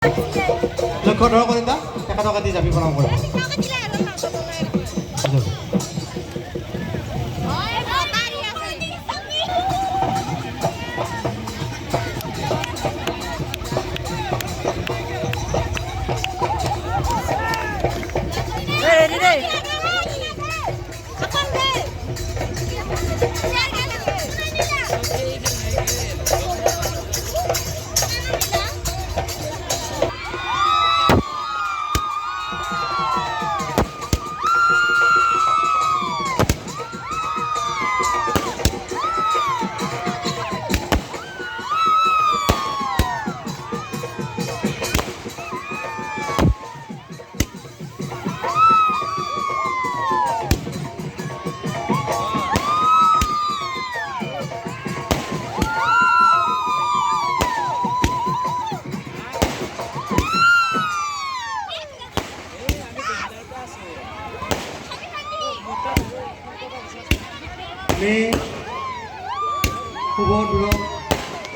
লক্ষ্য ধৰ কৰিবা তেখেতক কাটি যাবি প্ৰণাম কৰিবা আমি শুভ দূৰক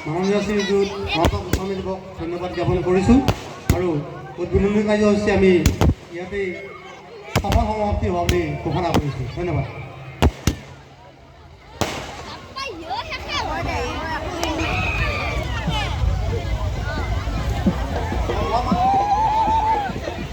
মাননীয় শ্ৰীযুত মহাত্মা গোস্বামীদেৱক ধন্যবাদ জ্ঞাপন কৰিছোঁ আৰু উদ্বোধনী কাৰ্যসূচী আমি ইয়াতেই সফল সমাপ্তি হোৱা বুলি ঘোষণা কৰিছোঁ। ধন্যবাদ।